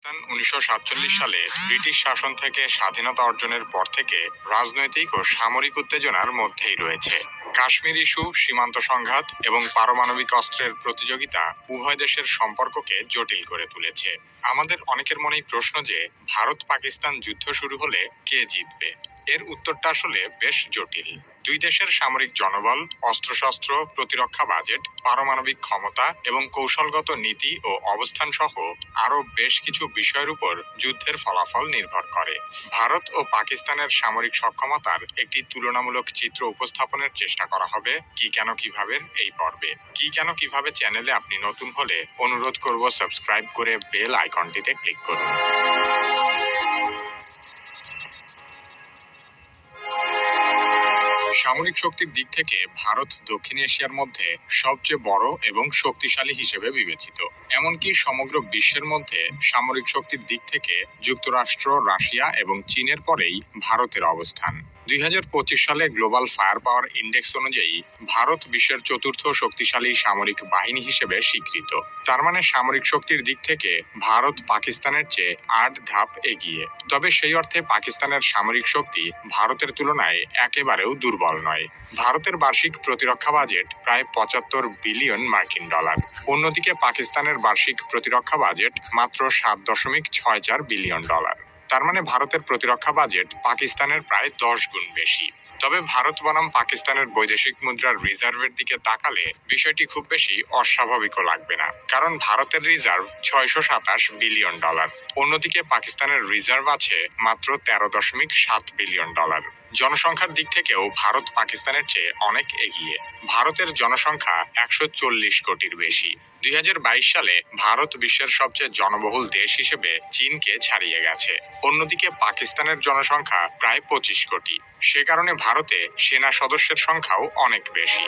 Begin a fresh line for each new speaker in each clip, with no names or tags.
পাকিস্তান ১৯৪৭ সালে ব্রিটিশ শাসন থেকে স্বাধীনতা অর্জনের পর থেকে রাজনৈতিক ও সামরিক উত্তেজনার মধ্যেই রয়েছে। কাশ্মীর ইস্যু, সীমান্ত সংঘাত এবং পারমাণবিক অস্ত্রের প্রতিযোগিতা উভয় দেশের সম্পর্ককে জটিল করে তুলেছে। আমাদের অনেকের মনেই প্রশ্ন যে ভারত পাকিস্তান যুদ্ধ শুরু হলে কে জিতবে? এর উত্তরটা আসলে বেশ জটিল। দুই দেশের সামরিক জনবল, অস্ত্রশস্ত্র, প্রতিরক্ষা বাজেট, পারমাণবিক ক্ষমতা এবং কৌশলগত নীতি ও অবস্থান সহ আরও বেশ কিছু বিষয়ের উপর যুদ্ধের ফলাফল নির্ভর করে। ভারত ও পাকিস্তানের সামরিক সক্ষমতার একটি তুলনামূলক চিত্র উপস্থাপনের চেষ্টা করা হবে কি কেন কিভাবে এই পর্বে। কি কেন কিভাবে চ্যানেলে আপনি নতুন হলে অনুরোধ করব সাবস্ক্রাইব করে বেল আইকনটিতে ক্লিক করুন। সামরিক শক্তির দিক থেকে ভারত দক্ষিণ এশিয়ার মধ্যে সবচেয়ে বড় এবং শক্তিশালী হিসেবে বিবেচিত। এমনকি সমগ্র বিশ্বের মধ্যে সামরিক শক্তির দিক থেকে যুক্তরাষ্ট্র, রাশিয়া এবং চীনের পরেই ভারতের অবস্থান। ২০২৫ সালে গ্লোবাল ফায়ার পাওয়ার ইন্ডেক্স অনুযায়ী ভারত বিশ্বের চতুর্থ শক্তিশালী সামরিক বাহিনী হিসেবে স্বীকৃত। তার মানে সামরিক শক্তির দিক থেকে ভারত পাকিস্তানের চেয়ে ৮ ধাপ এগিয়ে। তবে সেই অর্থে পাকিস্তানের সামরিক শক্তি ভারতের তুলনায় একেবারেও দুর্বল নয়। ভারতের বার্ষিক প্রতিরক্ষা বাজেট প্রায় ৭৫ বিলিয়ন মার্কিন ডলার। অন্যদিকে পাকিস্তানের বার্ষিক প্রতিরক্ষা বাজেট মাত্র ৭.৬৪ বিলিয়ন ডলার। তার মানে ভারতের প্রতিরক্ষা বাজেট পাকিস্তানের প্রায় ১০ গুণ বেশি। তবে ভারত বনাম পাকিস্তানের বৈদেশিক মুদ্রার রিজার্ভের দিকে তাকালে বিষয়টি খুব বেশি অস্বাভাবিকও লাগবে না, কারণ ভারতের রিজার্ভ ৬২৭ বিলিয়ন ডলার। অন্যদিকে পাকিস্তানের রিজার্ভ আছে মাত্র ১৩.৭ বিলিয়ন ডলার। জনসংখ্যার দিক থেকেও ভারত পাকিস্তানের চেয়ে অনেক এগিয়ে। ভারতের জনসংখ্যা ১৪০ কোটির বেশি। ২০২২ সালে ভারত বিশ্বের সবচেয়ে জনবহুল দেশ হিসেবে চীনকে ছাড়িয়ে গেছে। অন্যদিকে পাকিস্তানের জনসংখ্যা প্রায় ২৫ কোটি। সে কারণে ভারতে সেনা সদস্যের সংখ্যাও অনেক বেশি।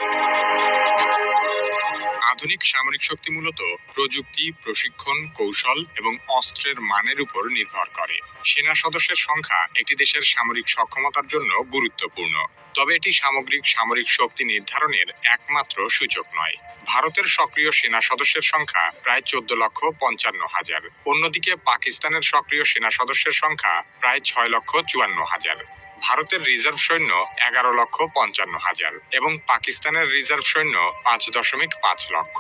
আধুনিক সামরিক শক্তি মূলত প্রযুক্তি, প্রশিক্ষণ, কৌশল এবং অস্ত্রের মানের উপর নির্ভর করে। সেনা সদস্যের সংখ্যা একটি দেশের সামরিক সক্ষমতার জন্য গুরুত্বপূর্ণ, তবে এটি সামগ্রিক সামরিক শক্তি নির্ধারণের একমাত্র সূচক নয়। ভারতের সক্রিয় সেনা সদস্যের সংখ্যা প্রায় ১৪,৫৫,০০০। অন্যদিকে পাকিস্তানের সক্রিয় সেনা সদস্যের সংখ্যা প্রায় ৬,৫৪,০০০। ভারতের রিজার্ভ সৈন্য ১১,৫৫,০০০ এবং পাকিস্তানের রিজার্ভ সৈন্য ৫.৫ লক্ষ।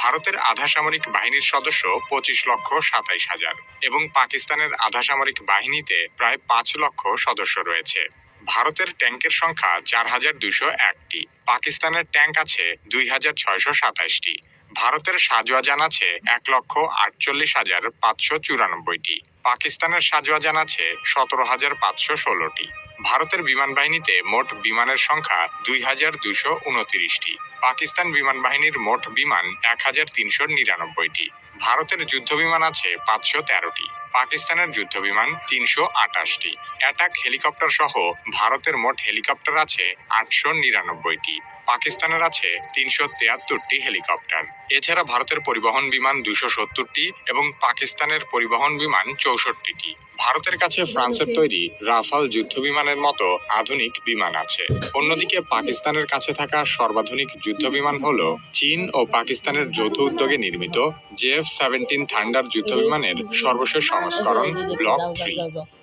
ভারতের আধা সামরিক বাহিনীর সদস্য ২৫,২৭,০০০ এবং পাকিস্তানের আধা সামরিক বাহিনীতে প্রায় ৫ লক্ষ সদস্য রয়েছে। ভারতের ট্যাঙ্কের সংখ্যা ৪,২০১টি। পাকিস্তানের ট্যাঙ্ক আছে ২,৬২৭টি। ভারতের সাঁজোয়া যান আছে ১,৪৮,৫৯৪টি। পাকিস্তানের সাঁজোয়া যান আছে ১৭,৫১৬টি। ভারতের বিমান বাহিনীতে মোট বিমানের সংখ্যা ২,২২৯টি। পাকিস্তান বিমান বাহিনীর মোট বিমান ১,৩৯৯টি। ভারতের যুদ্ধ বিমান আছে ৫১৩টি। পাকিস্তানের যুদ্ধ বিমান ৩২৮টি। অ্যাটাক হেলিকপ্টার সহ ভারতের মোট হেলিকপ্টার আছে ৮৯৯টি। পাকিস্তানের আছে ৩৭৩টি হেলিকপ্টার। এছাড়া ভারতের পরিবহন বিমান ২৭০টি এবং পাকিস্তানের পরিবহন বিমান ৬৪টি। ভারতের কাছে ফ্রান্সের তৈরি রাফাল যুদ্ধ বিমানের মতো আধুনিক বিমান আছে। অন্যদিকে পাকিস্তানের কাছে থাকা সর্বাধুনিক যুদ্ধ বিমান হল চীন ও পাকিস্তানের যৌথ উদ্যোগে নির্মিত JF-17 থান্ডার যুদ্ধ বিমানের সর্বশেষ সংস্করণ ব্লক 3।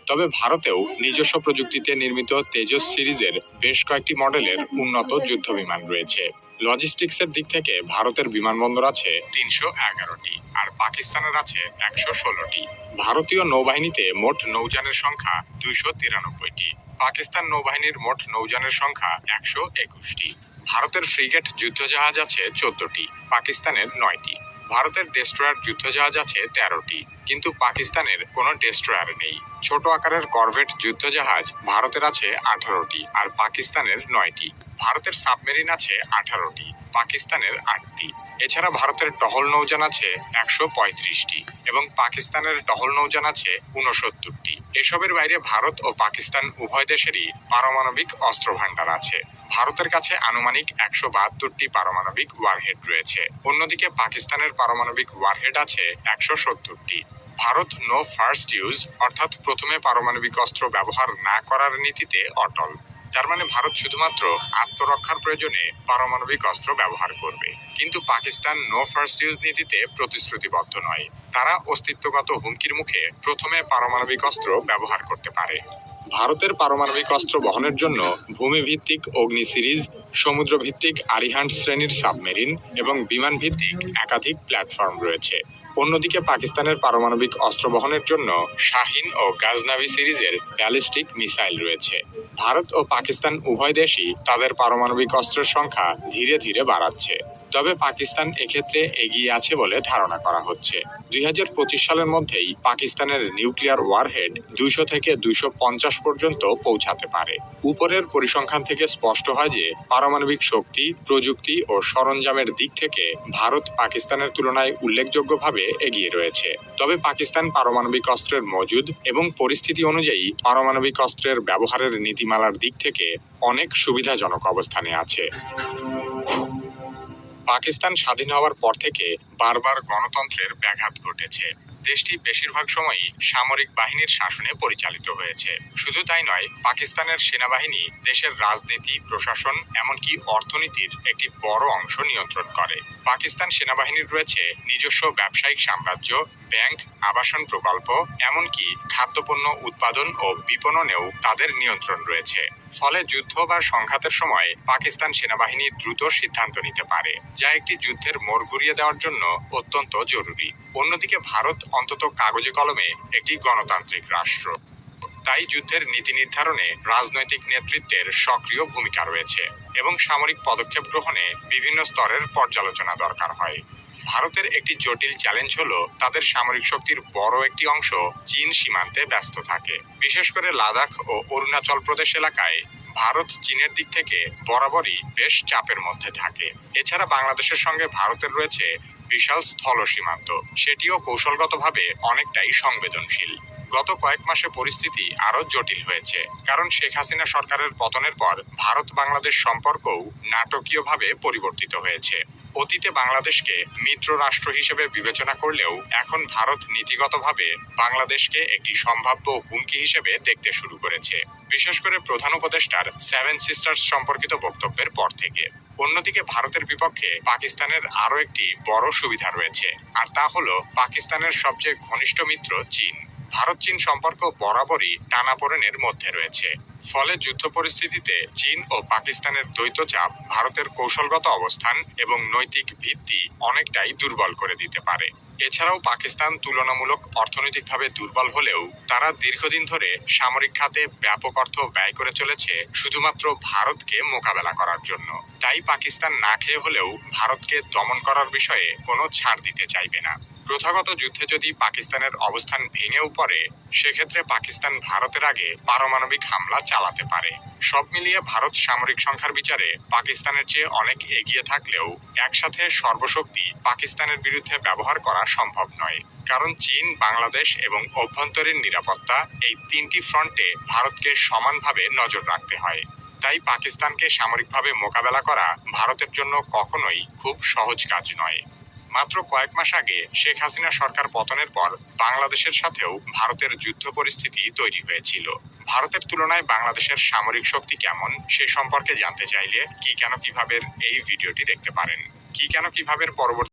তবে ভারতেও নিজস্ব প্রযুক্তিতে নির্মিত তেজস সিরিজের বেশ কয়েকটি মডেলের উন্নত যুদ্ধ বিমান রয়েছে। লজিস্টিক্সের দিক থেকে ভারতের বিমানবন্দর আছে ৩১১টি আর পাকিস্তানের আছে ১১৬টি। ভারতীয় নৌবাহিনীতে মোট নৌযানের সংখ্যা ২৯৩টি। পাকিস্তান নৌবাহিনীর মোট নৌযানের সংখ্যা ১২১টি। ভারতের ফ্রিগেট যুদ্ধজাহাজ আছে ১৪টি, পাকিস্তানের ৯টি। ভারতের ডেস্ট্রয়ার যুদ্ধজাহাজ আছে ১৩টি, কিন্তু পাকিস্তানের কোনো ডেস্ট্রয়ার নেই। ছোট আকারের করভেট যুদ্ধজাহাজ ভারতের আছে 18টি আর পাকিস্তানের 9টি। ভারতের সাবমেরিন আছে 18টি, পাকিস্তানের 8টি। এছাড়া ভারতের টহল নৌযান আছে ১৩৫টি এবং পাকিস্তানের টহল নৌযান আছে ৬৯টি। এসবের বাইরে ভারত ও পাকিস্তান উভয় দেশেরই পারমাণবিক অস্ত্রভান্ডার আছে। ভারতের কাছে আনুমানিক ১৭২টি পারমাণবিক ওয়ারহেড রয়েছে। অন্যদিকে পাকিস্তানের পারমাণবিক ওয়ারহেড আছে ১৭০টি। ভারত নো ফার্স্ট ইউজ অর্থাৎ প্রথমে পারমাণবিক অস্ত্র ব্যবহার না করার নীতিতে অটল। তার মানে ভারত শুধুমাত্র আত্মরক্ষার প্রয়োজনে পারমাণবিক অস্ত্র ব্যবহার করবে। কিন্তু পাকিস্তান নো ফার্স্ট ইউজ নীতিতে প্রতিশ্রুতিবদ্ধ নয়। তারা অস্তিত্বগত হুমকির মুখে প্রথমে পারমাণবিক অস্ত্র ব্যবহার করতে পারে। ভারতের পারমাণবিক অস্ত্র বহনের জন্য ভূমিভিত্তিক অগ্নি সিরিজ, সমুদ্রভিত্তিক আরিহান্ট শ্রেণীর সাবমেরিন এবং বিমান ভিত্তিক একাধিক প্ল্যাটফর্ম রয়েছে। অন্যদিকে পাকিস্তানের পারমাণবিক অস্ত্র বহনের জন্য শাহিন ও গাজনাভি সিরিজের ব্যালিস্টিক মিসাইল রয়েছে। ভারত ও পাকিস্তান উভয় দেশই তাদের পারমাণবিক অস্ত্রের সংখ্যা ধীরে ধীরে বাড়াচ্ছে। তবে পাকিস্তান এক্ষেত্রে এগিয়ে আছে বলে ধারণা করা হচ্ছে। 2025 সালের মধ্যেই পাকিস্তানের নিউক্লিয়ার ওয়ারহেড 200 থেকে 250 পর্যন্ত পৌঁছাতে পারে। উপরের পরিসংখ্যান থেকে স্পষ্ট হয় যে পারমাণবিক শক্তি, প্রযুক্তি ও সরঞ্জামের দিক থেকে ভারত পাকিস্তানের তুলনায় উল্লেখযোগ্যভাবে এগিয়ে রয়েছে। তবে পাকিস্তান পারমাণবিক অস্ত্রের মজুদ এবং পরিস্থিতি অনুযায়ী পারমাণবিক অস্ত্রের ব্যবহারের নীতিমালার দিক থেকে অনেক সুবিধাজনক অবস্থানে আছে। পাকিস্তান স্বাধীন হওয়ার পর থেকে বারবার গণতন্ত্রের ব্যাঘাত ঘটেছে। দেশটি বেশিরভাগ সময়ই সামরিক বাহিনীর শাসনে পরিচালিত হয়েছে। শুধু তাই নয়, পাকিস্তানের সেনাবাহিনী দেশের রাজনীতি, প্রশাসন, এমনকি অর্থনীতির একটি বড় অংশ নিয়ন্ত্রণ করে। পাকিস্তান সেনাবাহিনীর রয়েছে নিজস্ব ব্যবসায়িক সাম্রাজ্য, ব্যাংক, আবাসন প্রকল্প, এমনকি খাদ্যপণ্য উৎপাদন ও বিপণনেও তাদের নিয়ন্ত্রণ রয়েছে। ফলে যুদ্ধ বা সংঘাতের সময় পাকিস্তান সেনাবাহিনী দ্রুত সিদ্ধান্ত নিতে পারে, যা একটি যুদ্ধের মোড় ঘুরিয়ে দেওয়ার জন্য অত্যন্ত জরুরি। অন্যদিকে ভারত অন্তত কাগজে কলমে একটি গণতান্ত্রিক রাষ্ট্র। তাই যুদ্ধের নীতি নির্ধারণে রাজনৈতিক নেতৃত্বের সক্রিয় ভূমিকা রয়েছে এবং সামরিক পদক্ষেপ গ্রহণে বিভিন্ন স্তরের পর্যালোচনা দরকার হয়। ভারতের একটি জটিল চ্যালেঞ্জ হলো তাদের সামরিক শক্তির বড় একটি অংশ চীন সীমান্তে ব্যস্ত থাকে। বিশেষ করে লাদাখ ও অরুণাচল প্রদেশ এলাকায় ভারত চীনের দিক থেকে বরাবরই বেশ চাপের মধ্যে থাকে। এছাড়া বাংলাদেশের সঙ্গে ভারতের রয়েছে বিশাল স্থল সীমান্ত, সেটিও কৌশলগতভাবে অনেকটাই সংবেদনশীল। গত কয়েক মাসে পরিস্থিতি আরো জটিল হয়েছে, কারণ শেখ হাসিনা সরকারের পতনের পর ভারত বাংলাদেশ সম্পর্কও নাটকীয়ভাবে পরিবর্তিত হয়েছে। অতীতে বাংলাদেশকে মিত্র রাষ্ট্র হিসেবে বিবেচনা করলেও এখন ভারত নীতিগতভাবে বাংলাদেশকে একটি সম্ভাব্য হুমকি হিসেবে দেখতে শুরু করেছে, বিশেষ করে প্রধান উপদেষ্টার 7 সিস্টার্স সম্পর্কিত বক্তব্যের পর থেকে। অন্যদিকে ভারতের বিপক্ষে পাকিস্তানের আরও একটি বড় সুবিধা রয়েছে, আর তা হলো পাকিস্তানের সবচেয়ে ঘনিষ্ঠ মিত্র চীন। ভারত চীন সম্পর্ক বরাবরই টানাপোড়েনের মধ্যে রয়েছে। ফলে যুদ্ধ পরিস্থিতিতে চীন ও পাকিস্তানের দ্বৈত চাপ ভারতের কৌশলগত অবস্থান এবং নৈতিক ভিত্তি অনেকটাই দুর্বল করে দিতে পারে। এছাড়াও পাকিস্তান তুলনামূলক অর্থনৈতিকভাবে দুর্বল হলেও তারা দীর্ঘদিন ধরে সামরিক খাতে ব্যাপক অর্থ ব্যয় করে চলেছে শুধুমাত্র ভারতকে মোকাবেলা করার জন্য। তাই পাকিস্তান না খেয়ে হলেও ভারতকে দমন করার বিষয়ে কোনো ছাড় দিতে চাইবে না। প্রথাগত যুদ্ধে যদি পাকিস্তানের অবস্থান ভেঙেও পড়ে, সেক্ষেত্রে পাকিস্তান ভারতের আগে পারমাণবিক হামলা চালাতে পারে। সব মিলিয়ে ভারত সামরিক সংখ্যার বিচারে পাকিস্তানের চেয়ে অনেক এগিয়ে থাকলেও একসাথে সর্বশক্তি পাকিস্তানের বিরুদ্ধে ব্যবহার করা সম্ভব নয়, কারণ চীন, বাংলাদেশ এবং অভ্যন্তরীণ নিরাপত্তা এই 3টি ফ্রন্টে ভারতকে সমানভাবে নজর রাখতে হয়। তাই পাকিস্তানকে সামরিকভাবে মোকাবেলা করা ভারতের জন্য কখনোই খুব সহজ কাজ নয়। মাত্র কয়েক মাস আগে শেখ হাসিনা সরকার পতনের পর বাংলাদেশের সাথেও ভারতের যুদ্ধ পরিস্থিতি তৈরি হয়েছিল। ভারতের তুলনায় বাংলাদেশের সামরিক শক্তি কেমন সে সম্পর্কে জানতে চাইলে কি কেন কিভাবে এই ভিডিওটি দেখতে পারেন। কি কেন কিভাবে পরবর্তী